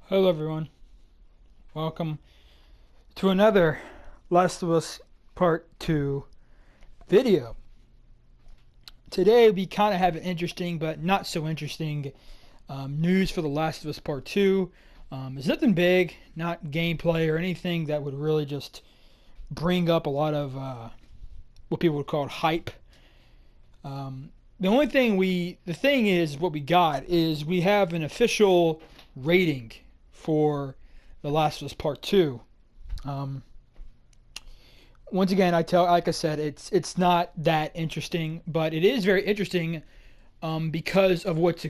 Hello everyone, welcome to another Last of Us Part 2 video. Today we kind of have an interesting but not so interesting news for The Last of Us Part 2. It's nothing big, not gameplay or anything that would really just bring up a lot of what people would call hype. The thing is what we got is we have an official rating for The Last of Us Part 2. Once again, like I said, it's not that interesting, but it is very interesting because of what's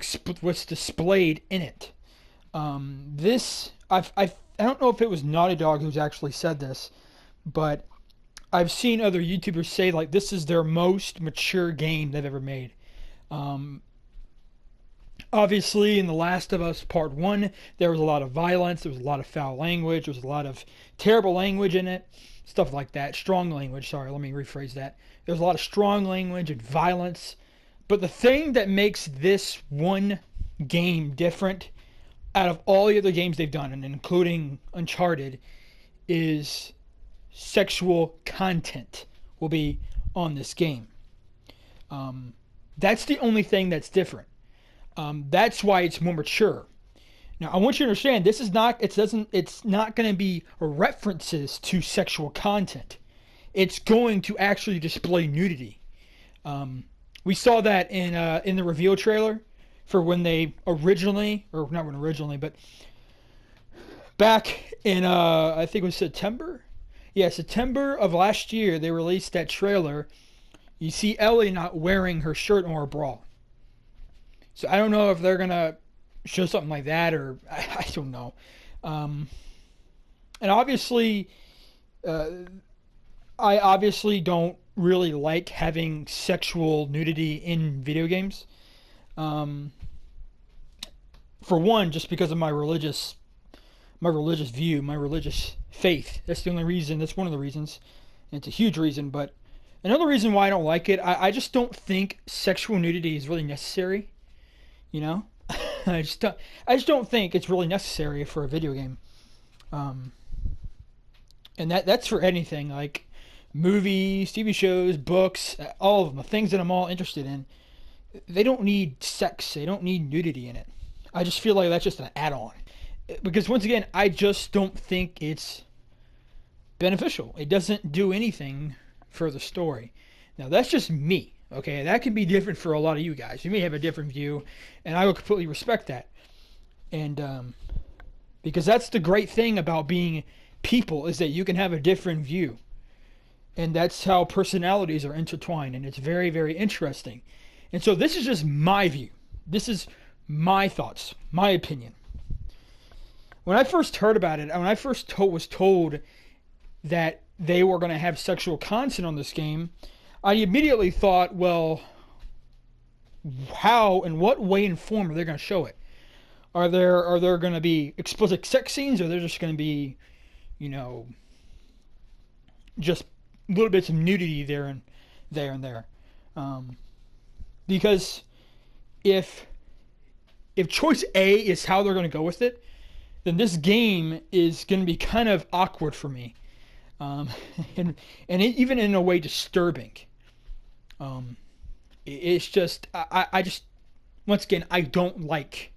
displayed in it. I don't know if it was Naughty Dog who's actually said this, but I've seen other YouTubers say like this is their most mature game they've ever made. Obviously, in The Last of Us Part 1, there was a lot of violence, there was a lot of foul language, there was a lot of terrible language in it, stuff like that. Strong language, sorry, let me rephrase that. There's a lot of strong language and violence. But the thing that makes this one game different out of all the other games they've done, and including Uncharted, is sexual content will be on this game. That's the only thing that's different. That's why it's more mature. Now, I want you to understand this is not. It's not going to be references to sexual content. It's going to actually display nudity. We saw that in the reveal trailer for when they originally, or not when originally, but back in I think it was September. Yeah, September of last year they released that trailer. You see Ellie not wearing her shirt or her bra. So I don't know if they're gonna show something like that, or I don't know. And obviously, I obviously don't really like having sexual nudity in video games. For one, just because of my religious view, my religious faith. That's the only reason. That's one of the reasons. And it's a huge reason. But another reason why I don't like it, I just don't think sexual nudity is really necessary. You know, I just don't think it's really necessary for a video game. And that's for anything like movies, TV shows, books, all of them, the things that I'm all interested in. They don't need sex. They don't need nudity in it. I just feel like that's just an add-on. Because once again, I just don't think it's beneficial. It doesn't do anything for the story. Now that's just me. Okay, that can be different for a lot of you guys. You may have a different view, and I will completely respect that. And because that's the great thing about being people is that you can have a different view, and that's how personalities are intertwined, and it's very, very interesting. And so this is just my view. This is my thoughts, my opinion. When I first heard about it, when I first was told that they were going to have sexual content on this game, I immediately thought, well, how, in what way and form are they going to show it? Are there going to be explicit sex scenes, or are there just going to be, just little bits of nudity there and there? Because if choice A is how they're going to go with it, then this game is going to be kind of awkward for me, and even in a way disturbing. It's just I just once again I don't like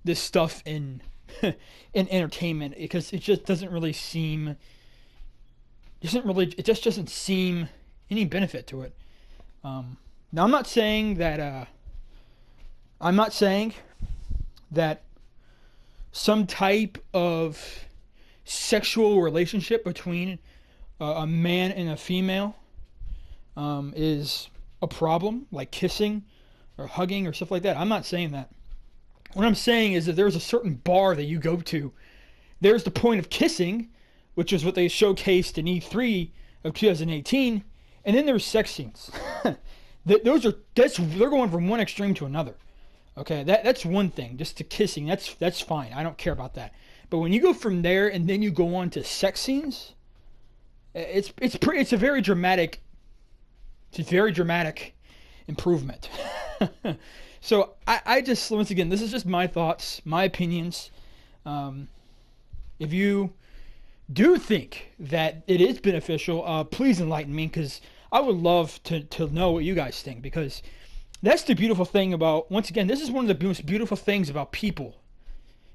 this stuff in in entertainment because it just doesn't really seem it just doesn't seem any benefit to it. Now I'm not saying that some type of sexual relationship between a man and a female is a problem, like kissing or hugging or stuff like that. I'm not saying that. What I'm saying is that there's a certain bar that you go to. There's the point of kissing, which is what they showcased in E3 of 2018, and then there's sex scenes. They're going from one extreme to another. Okay, that's one thing. Just to kissing, that's fine. I don't care about that. But when you go from there and then you go on to sex scenes, it's a very dramatic. It's a very dramatic improvement. So I just, once again, this is just my thoughts, my opinions. If you do think that it is beneficial, please enlighten me, because I would love to know what you guys think, because that's the beautiful thing about, once again, this is one of the most beautiful things about people,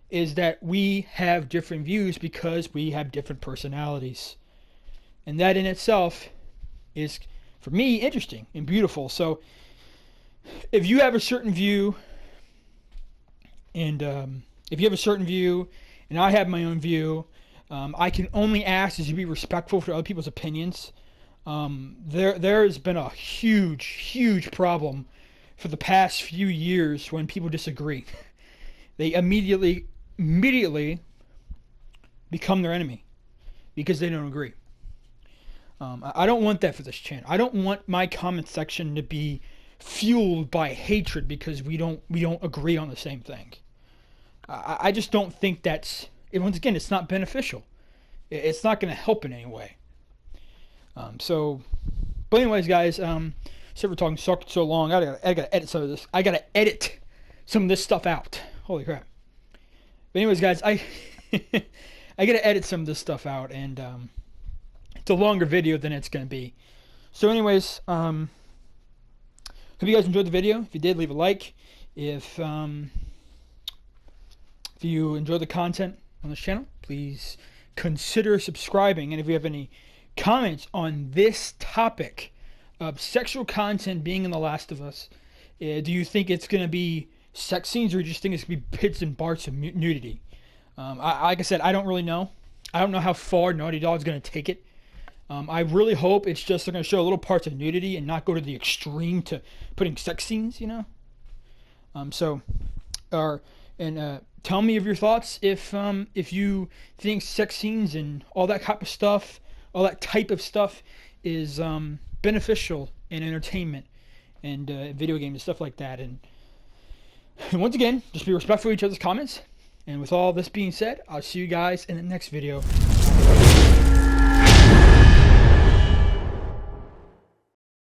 is that we have different views because we have different personalities. And that in itself is, for me, interesting and beautiful. So if you have a certain view, and I have my own view, I can only ask is you be respectful for other people's opinions. There has been a huge problem for the past few years when people disagree. They immediately become their enemy because they don't agree. I don't want that for this channel. I don't want my comment section to be fueled by hatred because we don't agree on the same thing. I just don't think that's, once again, it's not beneficial. It's not going to help in any way. But anyways, guys, so we're talking so long. I gotta edit some of this. I gotta edit some of this stuff out. Holy crap! But anyways, guys, I gotta edit some of this stuff out, and it's a longer video than it's gonna be. So, anyways, hope you guys enjoyed the video. If you did, leave a like. If you enjoyed the content on this channel, please consider subscribing. And if you have any comments on this topic of sexual content being in The Last of Us, do you think it's going to be sex scenes, or do you just think it's going to be bits and parts of nudity? Like I said, I don't really know. I don't know how far Naughty Dog's going to take it. I really hope it's just they're going to show little parts of nudity and not go to the extreme to putting sex scenes, you know? Tell me of your thoughts if you think sex scenes and all that type of stuff is beneficial in entertainment and video games and stuff like that. And once again, just be respectful of each other's comments. And with all this being said, I'll see you guys in the next video.